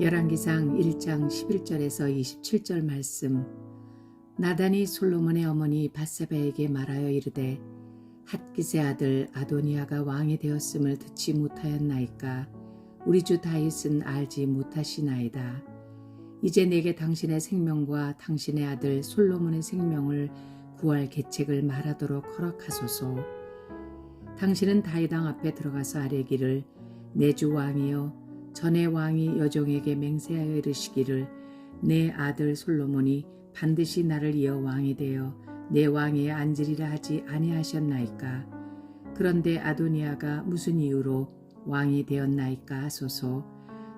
열왕기상 1장 11절에서 27절 말씀. 나단이 솔로몬의 어머니 밧세바에게 말하여 이르되 핫깃의 아들 아도니아가 왕이 되었음을 듣지 못하였나이까. 우리 주 다윗은 알지 못하시나이다. 이제 내게 당신의 생명과 당신의 아들 솔로몬의 생명을 구할 계책을 말하도록 허락하소서. 당신은 다윗 왕 앞에 들어가서 아뢰기를 내 주 왕이여, 전에 왕이 여종에게 맹세하여 이르시기를 내 아들 솔로몬이 반드시 나를 이어 왕이 되어 내 왕위에 앉으리라 하지 아니하셨나이까. 그런데 아도니아가 무슨 이유로 왕이 되었나이까 하소서.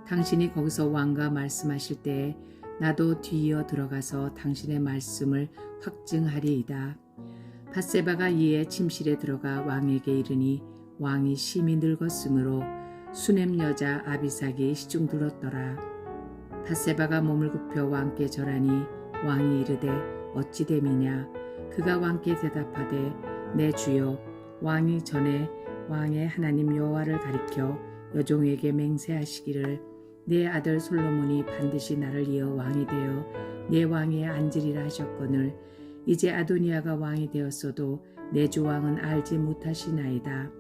당신이 거기서 왕과 말씀하실 때에 나도 뒤이어 들어가서 당신의 말씀을 확증하리이다. 밧세바가 이에 침실에 들어가 왕에게 이르니 왕이 심히 늙었으므로 수넴 여자 아비삭이 시중 들었더라. 밧세바가 몸을 굽혀 왕께 절하니 왕이 이르되 어찌 됨이냐. 그가 왕께 대답하되 내 주여, 왕이 전에 왕의 하나님 여호와를 가리켜 여종에게 맹세하시기를 내 아들 솔로몬이 반드시 나를 이어 왕이 되어 내 왕위에 앉으리라 하셨거늘 이제 아도니아가 왕이 되었어도 내 주 왕은 알지 못하시나이다.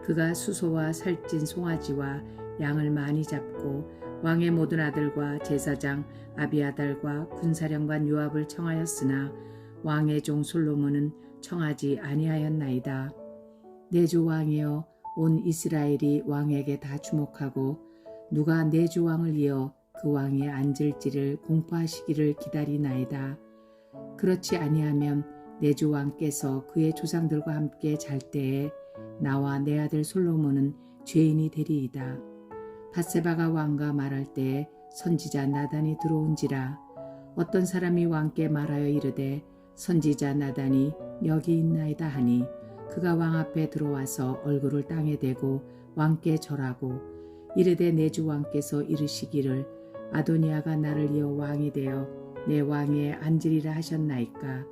그가 수소와 살찐 송아지와 양을 많이 잡고 왕의 모든 아들과 제사장 아비아달과 군사령관 요압을 청하였으나 왕의 종 솔로몬은 청하지 아니하였나이다. 내 주 왕이여, 온 이스라엘이 왕에게 다 주목하고 누가 내 주 왕을 이어 그 왕위에 앉을지를 공포하시기를 기다리나이다. 그렇지 아니하면 내 주 왕께서 그의 조상들과 함께 잘 때에 나와 내 아들 솔로몬은 죄인이 되리이다. 밧세바가 왕과 말할 때에 선지자 나단이 들어온지라. 어떤 사람이 왕께 말하여 이르되 선지자 나단이 여기 있나이다 하니 그가 왕 앞에 들어와서 얼굴을 땅에 대고 왕께 절하고 이르되 내 주 왕께서 이르시기를 아도니아가 나를 이어 왕이 되어 내 왕위에 앉으리라 하셨나이까.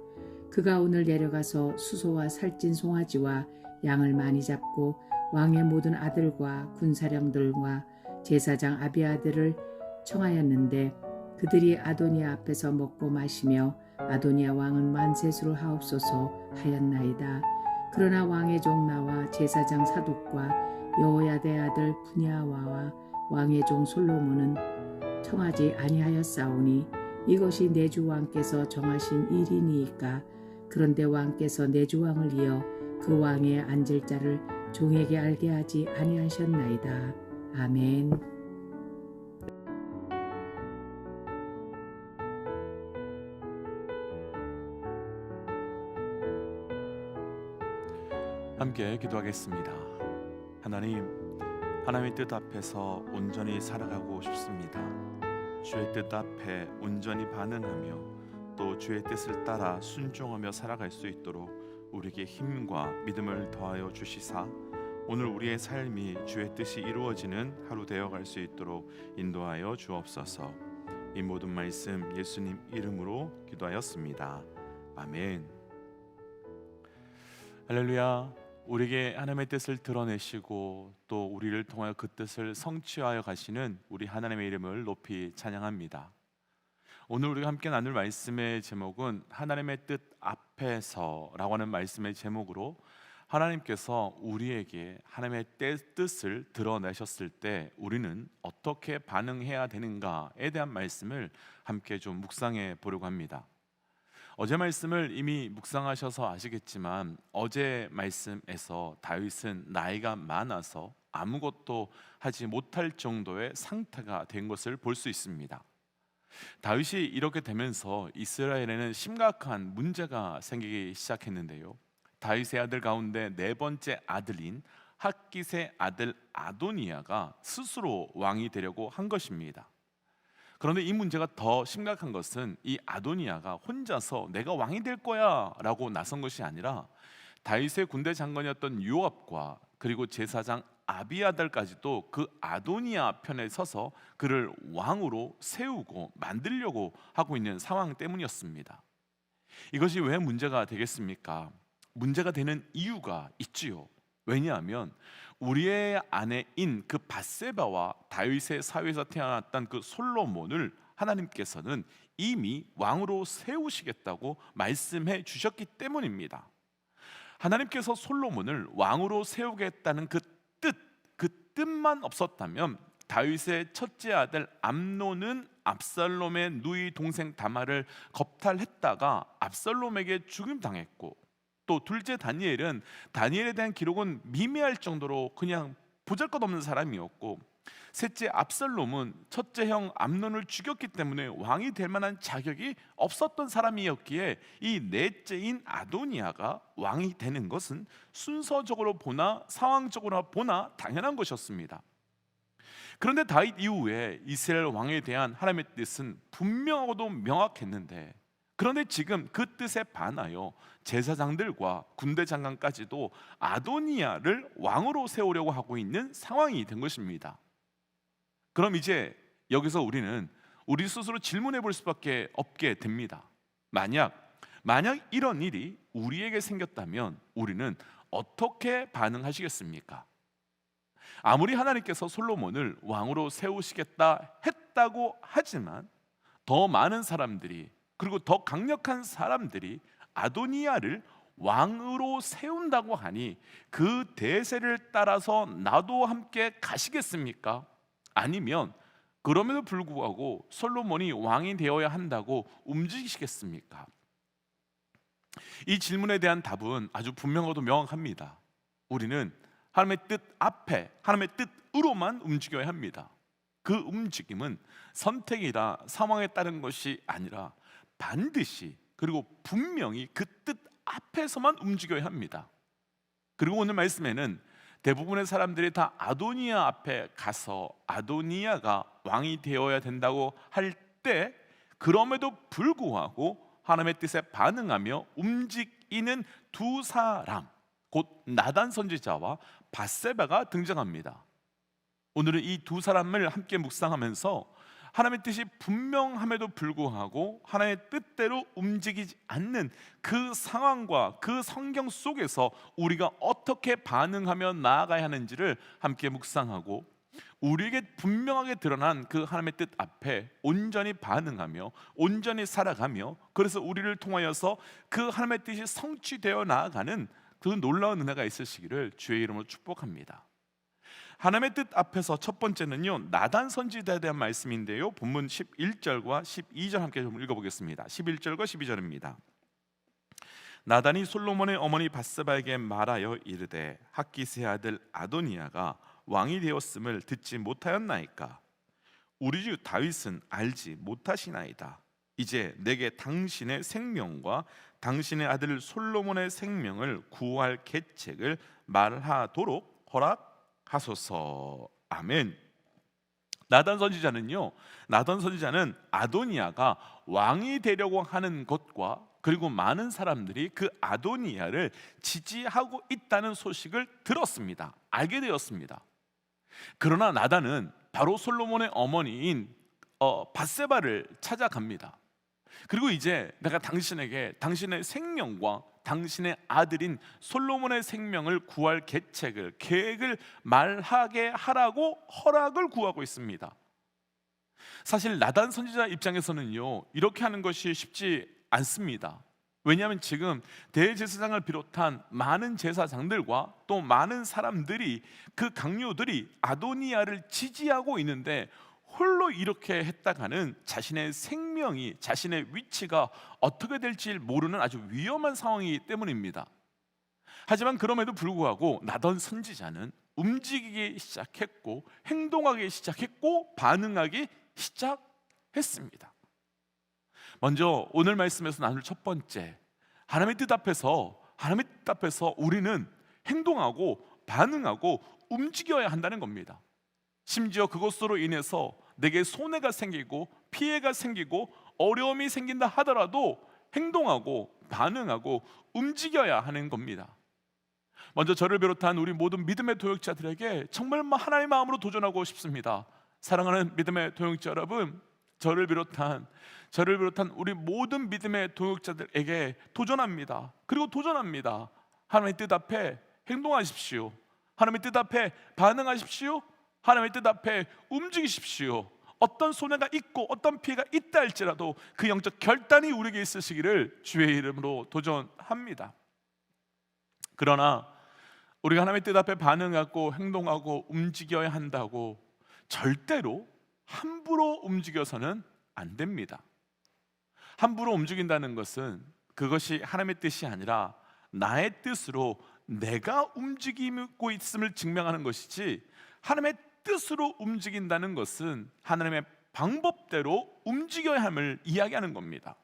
그가 오늘 내려가서 수소와 살찐 송아지와 양을 많이 잡고 왕의 모든 아들과 군사령들과 제사장 아비아들을 청하였는데 그들이 아도니아 앞에서 먹고 마시며 아도니아 왕은 만세수를 하옵소서 하였나이다. 그러나 왕의 종 나와 제사장 사독과 여호야다의 아들 분야와와 왕의 종 솔로몬은 청하지 아니하였사오니 이것이 내 주 왕께서 정하신 일이니이까. 그런데 왕께서 내 주 왕을 이어 그 왕에 앉을 자를 종에게 알게 하지 아니하셨나이다. 아멘. 함께 기도하겠습니다. 하나님의 뜻 앞에서 온전히 살아가고 싶습니다. 주의 뜻 앞에 온전히 반응하며 또 주의 뜻을 따라 순종하며 살아갈 수 있도록 우리에게 힘과 믿음을 더하여 주시사 오늘 우리의 삶이 주의 뜻이 이루어지는 하루 되어갈 수 있도록 인도하여 주옵소서. 이 모든 말씀 예수님 이름으로 기도하였습니다. 아멘. 할렐루야. 우리에게 하나님의 뜻을 드러내시고 또 우리를 통하여 그 뜻을 성취하여 가시는 우리 하나님의 이름을 높이 찬양합니다. 오늘 우리가 함께 나눌 말씀의 제목은 하나님의 뜻 앞에서라고 하는 말씀의 제목으로 하나님께서 우리에게 하나님의 뜻을 드러내셨을 때 우리는 어떻게 반응해야 되는가에 대한 말씀을 함께 좀 묵상해 보려고 합니다. 어제 말씀을 이미 묵상하셔서 아시겠지만 어제 말씀에서 다윗은 나이가 많아서 아무것도 하지 못할 정도의 상태가 된 것을 볼 수 있습니다. 다윗이 이렇게 되면서 이스라엘에는 심각한 문제가 생기기 시작했는데요. 다윗의 아들 가운데 네 번째 아들인 핫깃의 아들 아도니아가 스스로 왕이 되려고 한 것입니다. 그런데 이 문제가 더 심각한 것은 이 아도니아가 혼자서 내가 왕이 될 거야 라고 나선 것이 아니라 다윗의 군대 장관이었던 요압과 그리고 제사장 아비아달까지도 그 아도니아 편에 서서 그를 왕으로 세우고 만들려고 하고 있는 상황 때문이었습니다. 이것이 왜 문제가 되겠습니까? 문제가 되는 이유가 있지요. 왜냐하면 우리의 아내인 그 밧세바와 다윗의 사위에서 태어났던 그 솔로몬을 하나님께서는 이미 왕으로 세우시겠다고 말씀해 주셨기 때문입니다. 하나님께서 솔로몬을 왕으로 세우겠다는 그 뜻만 없었다면 다윗의 첫째 아들 암논은 압살롬의 누이 동생 다말을 겁탈했다가 압살롬에게 죽임당했고, 또 둘째 다니엘은 다니엘에 대한 기록은 미미할 정도로 그냥 보잘것없는 사람이었고, 셋째 압살롬은 첫째 형 암논을 죽였기 때문에 왕이 될 만한 자격이 없었던 사람이었기에 이 넷째인 아도니아가 왕이 되는 것은 순서적으로 보나 상황적으로 보나 당연한 것이었습니다. 그런데 다윗 이후에 이스라엘 왕에 대한 하나님의 뜻은 분명하고도 명확했는데, 그런데 지금 그 뜻에 반하여 제사장들과 군대 장관까지도 아도니아를 왕으로 세우려고 하고 있는 상황이 된 것입니다. 그럼 이제 여기서 우리는 우리 스스로 질문해 볼 수밖에 없게 됩니다. 만약 이런 일이 우리에게 생겼다면 우리는 어떻게 반응하시겠습니까? 아무리 하나님께서 솔로몬을 왕으로 세우시겠다 했다고 하지만 더 많은 사람들이, 그리고 더 강력한 사람들이 아도니아를 왕으로 세운다고 하니 그 대세를 따라서 나도 함께 가시겠습니까? 아니면 그럼에도 불구하고 솔로몬이 왕이 되어야 한다고 움직이시겠습니까? 이 질문에 대한 답은 아주 분명하고 명확합니다. 우리는 하나님의 뜻 앞에, 하나님의 뜻으로만 움직여야 합니다. 그 움직임은 선택이나 상황에 따른 것이 아니라 반드시, 그리고 분명히 그 뜻 앞에서만 움직여야 합니다. 그리고 오늘 말씀에는 대부분의 사람들이 다 아도니아 앞에 가서 아도니아가 왕이 되어야 된다고 할 때, 그럼에도 불구하고 하나님의 뜻에 반응하며 움직이는 두 사람, 곧 나단 선지자와 밧세바가 등장합니다. 오늘은 이 두 사람을 함께 묵상하면서 하나님의 뜻이 분명함에도 불구하고 하나님의 뜻대로 움직이지 않는 그 상황과 그 성경 속에서 우리가 어떻게 반응하며 나아가야 하는지를 함께 묵상하고, 우리에게 분명하게 드러난 그 하나님의 뜻 앞에 온전히 반응하며 온전히 살아가며, 그래서 우리를 통하여서 그 하나님의 뜻이 성취되어 나아가는 그 놀라운 은혜가 있으시기를 주의 이름으로 축복합니다. 하나님의 뜻 앞에서 첫 번째는요, 나단 선지자에 대한 말씀인데요, 본문 11절과 12절 함께 좀 읽어보겠습니다. 11절과 12절입니다. 나단이 솔로몬의 어머니 밧세바에게 말하여 이르되 학기스의 아들 아도니아가 왕이 되었음을 듣지 못하였나이까? 우리 주 다윗은 알지 못하시나이다. 이제 내게 당신의 생명과 당신의 아들 솔로몬의 생명을 구할 계책을 말하도록 허락하소서. 아멘. 나단 선지자는 아도니아가 왕이 되려고 하는 것과, 그리고 많은 사람들이 그 아도니아를 지지하고 있다는 소식을 들었습니다. 알게 되었습니다. 그러나 나단은 바로 솔로몬의 어머니인 밧세바를 찾아갑니다. 그리고 이제 내가 당신에게 당신의 생명과 당신의 아들인 솔로몬의 생명을 구할 계획을 말하게 하라고 허락을 구하고 있습니다. 사실 나단 선지자 입장에서는요, 이렇게 하는 것이 쉽지 않습니다. 왜냐하면 지금 대제사장을 비롯한 많은 제사장들과 또 많은 사람들이, 그 강요들이 아도니아를 지지하고 있는데 홀로 이렇게 했다가는 자신의 생명이, 자신의 위치가 어떻게 될지 모르는 아주 위험한 상황이기 때문입니다. 하지만 그럼에도 불구하고 나단 선지자는 움직이기 시작했고, 행동하기 시작했고, 반응하기 시작했습니다. 먼저 오늘 말씀에서 나눌 첫 번째, 하나님의 뜻 앞에서 우리는 행동하고 반응하고 움직여야 한다는 겁니다. 심지어 그것으로 인해서 내게 손해가 생기고 피해가 생기고 어려움이 생긴다 하더라도 행동하고 반응하고 움직여야 하는 겁니다. 먼저 저를 비롯한 우리 모든 믿음의 도역자들에게 정말 하나님의 마음으로 도전하고 싶습니다. 사랑하는 믿음의 도역자 여러분, 저를 비롯한 우리 모든 믿음의 도역자들에게 도전합니다. 그리고 도전합니다. 하나님의 뜻 앞에 행동하십시오. 하나님의 뜻 앞에 반응하십시오. 하나님의 뜻 앞에 움직이십시오. 어떤 손해가 있고 어떤 피해가 있다 할지라도 그 영적 결단이 우리에게 있으시기를 주의 이름으로 도전합니다. 그러나 우리가 하나님의 뜻 앞에 반응하고 행동하고 움직여야 한다고 절대로 함부로 움직여서는 안 됩니다. 함부로 움직인다는 것은 그것이 하나님의 뜻이 아니라 나의 뜻으로 내가 움직이고 있음을 증명하는 것이지, 하나님의 뜻으로 움직인다는 것은 하나님의 방법대로 움직여야 함을 이야기하는 겁니다.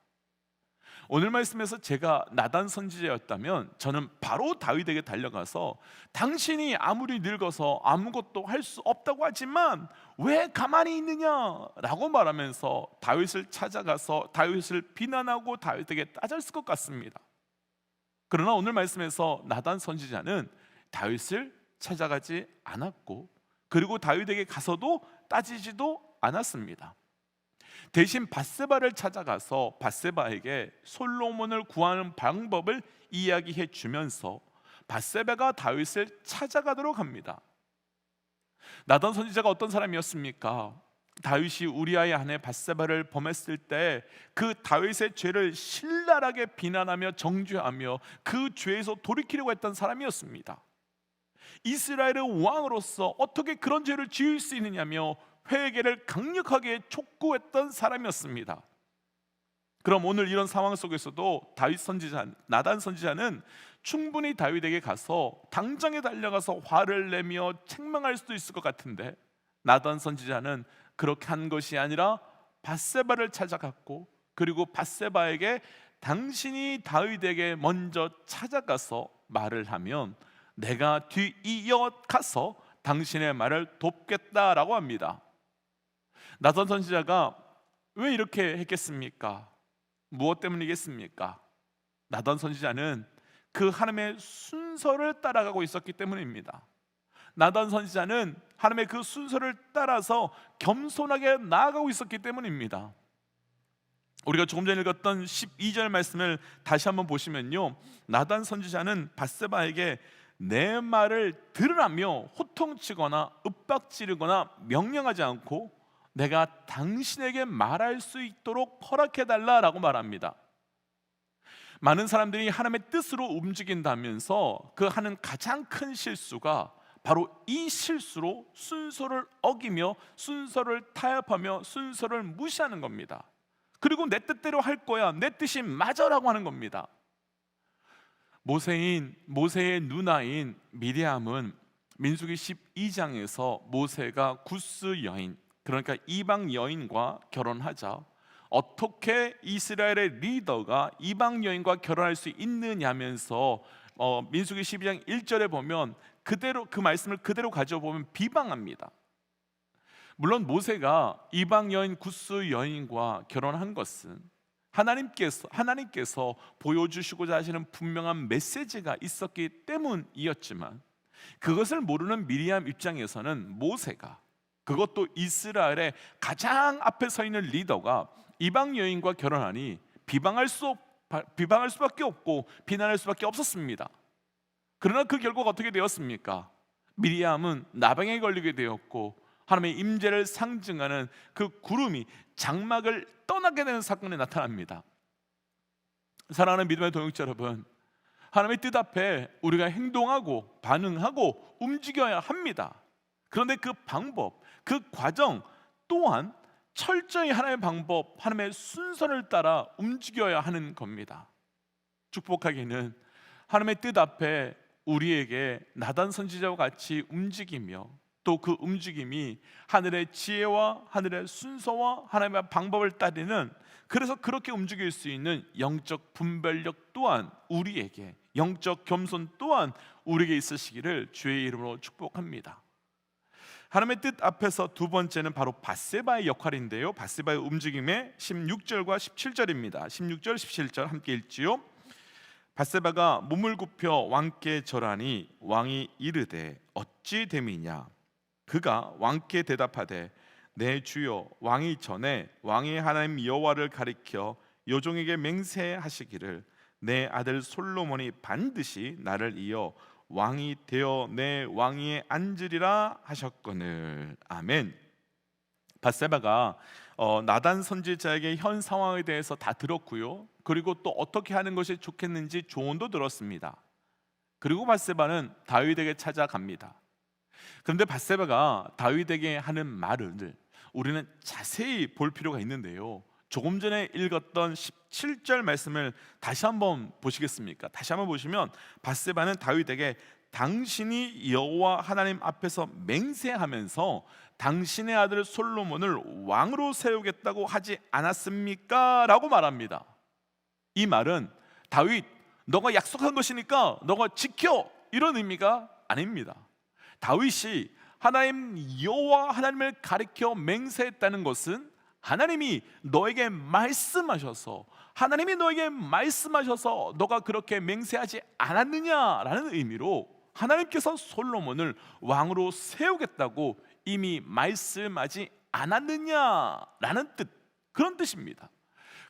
오늘 말씀에서 제가 나단 선지자였다면 저는 바로 다윗에게 달려가서 당신이 아무리 늙어서 아무것도 할 수 없다고 하지만 왜 가만히 있느냐라고 말하면서 다윗을 찾아가서 다윗을 비난하고 다윗에게 따졌을 것 같습니다. 그러나 오늘 말씀에서 나단 선지자는 다윗을 찾아가지 않았고, 그리고 다윗에게 가서도 따지지도 않았습니다. 대신 밧세바를 찾아가서 밧세바에게 솔로몬을 구하는 방법을 이야기해 주면서 밧세바가 다윗을 찾아가도록 합니다. 나단 선지자가 어떤 사람이었습니까? 다윗이 우리아의 아내 밧세바를 범했을 때 그 다윗의 죄를 신랄하게 비난하며 정죄하며 그 죄에서 돌이키려고 했던 사람이었습니다. 이스라엘의 왕으로서 어떻게 그런 죄를 지을 수 있느냐며 회개를 강력하게 촉구했던 사람이었습니다. 그럼 오늘 이런 상황 속에서도 나단 선지자는 충분히 다윗에게 가서 당장에 달려가서 화를 내며 책망할 수도 있을 것 같은데, 나단 선지자는 그렇게 한 것이 아니라 밧세바를 찾아갔고, 그리고 밧세바에게 당신이 다윗에게 먼저 찾아가서 말을 하면 내가 뒤이어 가서 당신의 말을 돕겠다라고 합니다. 나단 선지자가 왜 이렇게 했겠습니까? 무엇 때문이겠습니까? 나단 선지자는 그 하나님의 순서를 따라가고 있었기 때문입니다. 나단 선지자는 하나님의 그 순서를 따라서 겸손하게 나아가고 있었기 때문입니다. 우리가 조금 전에 읽었던 12절 말씀을 다시 한번 보시면요, 나단 선지자는 밧세바에게 내 말을 들으라며 호통치거나 윽박지르거나 명령하지 않고 내가 당신에게 말할 수 있도록 허락해달라라고 말합니다. 많은 사람들이 하나님의 뜻으로 움직인다면서 그 하는 가장 큰 실수가 바로 이 실수로 순서를 어기며 순서를 타협하며 순서를 무시하는 겁니다. 그리고 내 뜻대로 할 거야, 내 뜻이 맞아라고 하는 겁니다. 모세의 누나인 미리암은 민수기 12장에서 모세가 구스 여인, 그러니까 이방 여인과 결혼하자 어떻게 이스라엘의 리더가 이방 여인과 결혼할 수 있느냐면서 민수기 12장 1절에 보면 그대로 그 말씀을 그대로 가져보면 비방합니다. 물론 모세가 이방 여인 구스 여인과 결혼한 것은 하나님께서 보여주시고자 하시는 분명한 메시지가 있었기 때문이었지만, 그것을 모르는 미리암 입장에서는 모세가, 그것도 이스라엘의 가장 앞에 서 있는 리더가 이방 여인과 결혼하니 비방할 수밖에 없고 비난할 수밖에 없었습니다. 그러나 그 결과가 어떻게 되었습니까? 미리암은 나병에 걸리게 되었고 하나님의 임재를 상징하는 그 구름이 장막을 떠나게 되는 사건이 나타납니다. 사랑하는 믿음의 동역자 여러분, 하나님의 뜻 앞에 우리가 행동하고 반응하고 움직여야 합니다. 그런데 그 방법, 그 과정 또한 철저히 하나님의 방법, 하나님의 순서를 따라 움직여야 하는 겁니다. 축복하기는 하나님의 뜻 앞에 우리에게 나단 선지자와 같이 움직이며 또 그 움직임이 하늘의 지혜와 하늘의 순서와 하나님의 방법을 따르는, 그래서 그렇게 움직일 수 있는 영적 분별력 또한 우리에게, 영적 겸손 또한 우리에게 있으시기를 주의 이름으로 축복합니다. 하나님의 뜻 앞에서 두 번째는 바로 밧세바의 역할인데요, 밧세바의 움직임의 16절과 17절입니다. 16절 17절 함께 읽지요. 밧세바가 몸을 굽혀 왕께 절하니 왕이 이르되 어찌 됨이냐. 그가 왕께 대답하되 내 주여 왕이 전에 왕의 하나님 여호와를 가리켜 요종에게 맹세하시기를 내 아들 솔로몬이 반드시 나를 이어 왕이 되어 내 왕위에 앉으리라 하셨거늘. 아멘. 밧세바가 나단 선지자에게 현 상황에 대해서 다 들었고요. 그리고 또 어떻게 하는 것이 좋겠는지 조언도 들었습니다. 그리고 밧세바는 다윗에게 찾아갑니다. 그런데 밧세바가 다윗에게 하는 말을 우리는 자세히 볼 필요가 있는데요. 조금 전에 읽었던 17절 말씀을 다시 한번 보시겠습니까? 다시 한번 보시면 밧세바는 다윗에게 당신이 여호와 하나님 앞에서 맹세하면서 당신의 아들 솔로몬을 왕으로 세우겠다고 하지 않았습니까? 라고 말합니다. 이 말은 다윗, 너가 약속한 것이니까 너가 지켜, 이런 의미가 아닙니다. 다윗이 하나님 여호와 하나님을 가리켜 맹세했다는 것은 하나님이 너에게 말씀하셔서 너가 그렇게 맹세하지 않았느냐라는 의미로 하나님께서 솔로몬을 왕으로 세우겠다고 이미 말씀하지 않았느냐라는 뜻, 그런 뜻입니다.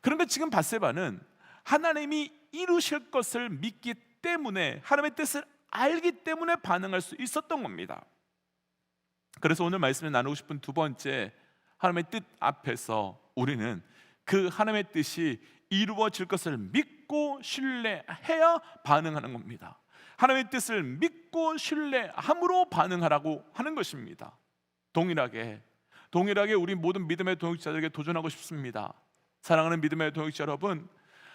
그런데 지금 밧세바는 하나님이 이루실 것을 믿기 때문에, 하나님의 뜻을 알기 때문에 반응할 수 있었던 겁니다. 그래서 오늘 말씀을 나누고 싶은 두 번째, 하나님의 뜻 앞에서 우리는 그 하나님의 뜻이 이루어질 것을 믿고 신뢰해야 반응하는 겁니다. 하나님의 뜻을 믿고 신뢰함으로 반응하라고 하는 것입니다. 동일하게 우리 모든 믿음의 동역자들에게 도전하고 싶습니다. 사랑하는 믿음의 동역자 여러분,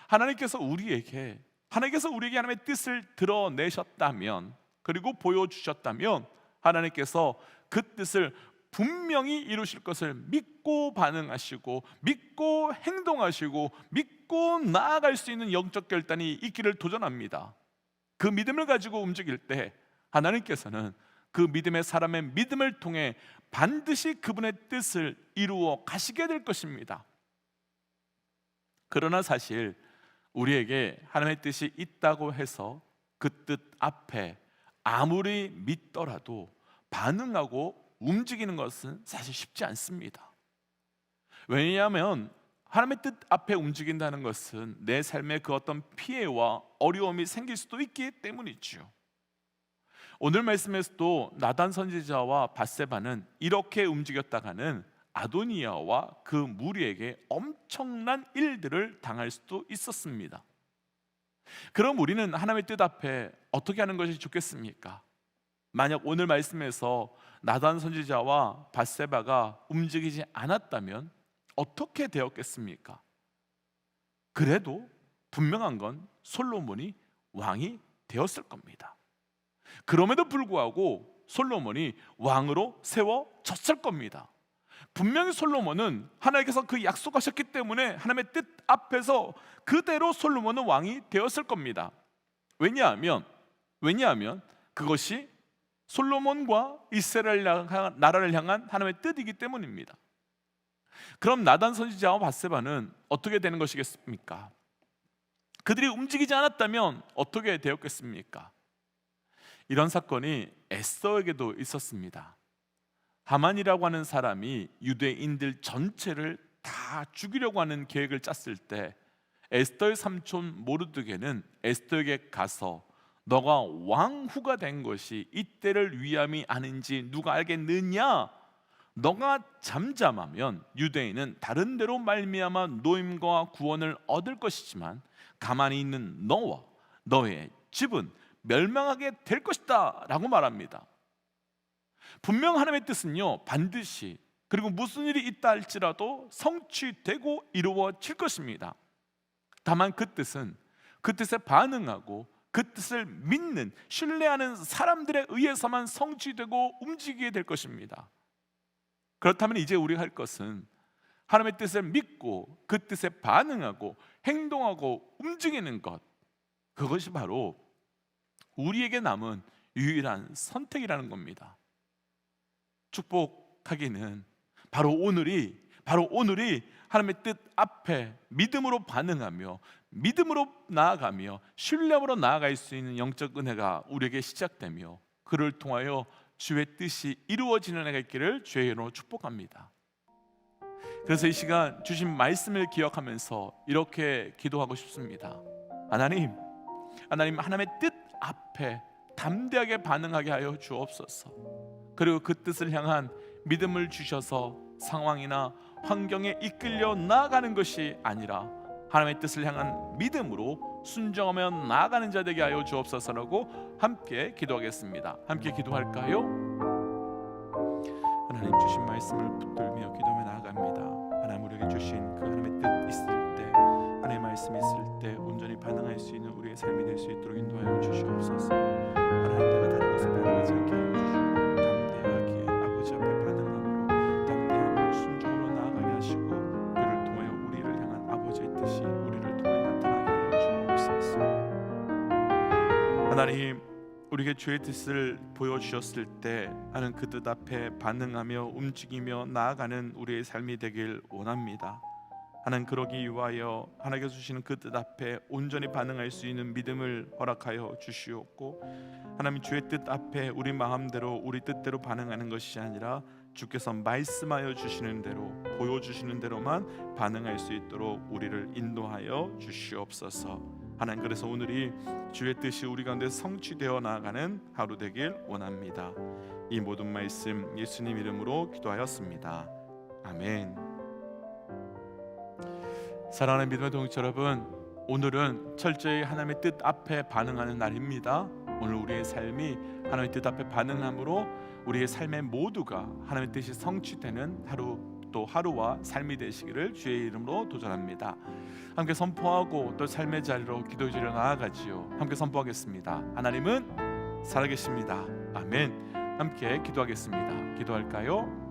하나님께서 우리에게 하나님의 뜻을 드러내셨다면, 그리고 보여주셨다면, 하나님께서 그 뜻을 분명히 이루실 것을 믿고 반응하시고, 믿고 행동하시고, 믿고 나아갈 수 있는 영적 결단이 있기를 도전합니다. 그 믿음을 가지고 움직일 때 하나님께서는 그 믿음의 사람의 믿음을 통해 반드시 그분의 뜻을 이루어 가시게 될 것입니다. 그러나 사실 우리에게 하나님의 뜻이 있다고 해서 그 뜻 앞에 아무리 믿더라도 반응하고 움직이는 것은 사실 쉽지 않습니다. 왜냐하면 하나님의 뜻 앞에 움직인다는 것은 내 삶에 그 어떤 피해와 어려움이 생길 수도 있기 때문이죠. 오늘 말씀에서도 나단 선지자와 밧세바는 이렇게 움직였다가는 아도니아와 그 무리에게 엄청난 일들을 당할 수도 있었습니다. 그럼 우리는 하나님의 뜻 앞에 어떻게 하는 것이 좋겠습니까? 만약 오늘 말씀에서 나단 선지자와 밧세바가 움직이지 않았다면 어떻게 되었겠습니까? 그래도 분명한 건 솔로몬이 왕이 되었을 겁니다. 그럼에도 불구하고 솔로몬이 왕으로 세워졌을 겁니다. 분명히 솔로몬은 하나님께서 그 약속하셨기 때문에 하나님의 뜻 앞에서 그대로 솔로몬은 왕이 되었을 겁니다. 왜냐하면 그것이 솔로몬과 이스라엘 나라를 향한 하나님의 뜻이기 때문입니다. 그럼 나단 선지자와 밧세바는 어떻게 되는 것이겠습니까? 그들이 움직이지 않았다면 어떻게 되었겠습니까? 이런 사건이 에스더에게도 있었습니다. 하만이라고 하는 사람이 유대인들 전체를 다 죽이려고 하는 계획을 짰을 때 에스더의 삼촌 모르드게는 에스더에게 가서 너가 왕후가 된 것이 이때를 위함이 아닌지 누가 알겠느냐? 너가 잠잠하면 유대인은 다른 데로 말미암아 노임과 구원을 얻을 것이지만 가만히 있는 너와 너의 집은 멸망하게 될 것이다 라고 말합니다. 분명 하나님의 뜻은요, 반드시, 그리고 무슨 일이 있다 할지라도 성취되고 이루어질 것입니다. 다만 그 뜻에 반응하고 그 뜻을 믿는, 신뢰하는 사람들에 의해서만 성취되고 움직이게 될 것입니다. 그렇다면 이제 우리가 할 것은 하나님의 뜻을 믿고 그 뜻에 반응하고 행동하고 움직이는 것, 그것이 바로 우리에게 남은 유일한 선택이라는 겁니다. 축복하기는 바로 오늘이 하나님의 뜻 앞에 믿음으로 반응하며 믿음으로 나아가며 신뢰함으로 나아갈 수 있는 영적 은혜가 우리에게 시작되며 그를 통하여 주의 뜻이 이루어지는 해가 있기를 주의 이름으로 축복합니다. 그래서 이 시간 주신 말씀을 기억하면서 이렇게 기도하고 싶습니다. 하나님, 하나님의 뜻 앞에 담대하게 반응하게 하여 주옵소서. 그리고 그 뜻을 향한 믿음을 주셔서 상황이나 환경에 이끌려 나아가는 것이 아니라 하나님의 뜻을 향한 믿음으로 순종하며 나아가는 자 되게 하여 주옵소서라고 함께 기도하겠습니다. 함께 기도할까요? 하나님 주신 말씀을 붙들며 기도하며 나아갑니다. 하나님 우리에게 주신 그 하나님의 뜻 있을 때, 하나님의 말씀이 있을 때 온전히 반응할 수 있는 우리의 삶이 될 수 있도록 인도하여 주시옵소서. 하나님 내가 다른 것에 반응하지 않게 하여 주시고 담대하게 아버지 앞에 반응함으로 담대함으로 순종으로 나아가게 하시고 그를 통하여 우리를 향한 아버지의 뜻이 우리를 통해 나타나게 하여 주옵소서. 하나님 우리에게 주의 뜻을 보여주셨을 때 하는 그 뜻 앞에 반응하며 움직이며 나아가는 우리의 삶이 되길 원합니다. 하나님 그러기 위하여 하나님께서 주시는 그 뜻 앞에 온전히 반응할 수 있는 믿음을 허락하여 주시옵고, 하나님 주의 뜻 앞에 우리 마음대로 우리 뜻대로 반응하는 것이 아니라 주께서 말씀하여 주시는 대로 보여주시는 대로만 반응할 수 있도록 우리를 인도하여 주시옵소서. 하나님 그래서 오늘이 주의 뜻이 우리 가운데 성취되어 나아가는 하루 되길 원합니다. 이 모든 말씀 예수님 이름으로 기도하였습니다. 아멘. 사랑하는 믿음의 동역자 여러분, 오늘은 철저히 하나님의 뜻 앞에 반응하는 날입니다. 오늘 우리의 삶이 하나님의 뜻 앞에 반응함으로 우리의 삶의 모두가 하나님의 뜻이 성취되는 하루, 또 하루와 삶이 되시기를 주의 이름으로 도전합니다. 함께 선포하고 또 삶의 자리로 기도의 자리로 나아가지요. 함께 선포하겠습니다. 하나님은 살아계십니다. 아멘. 함께 기도하겠습니다. 기도할까요?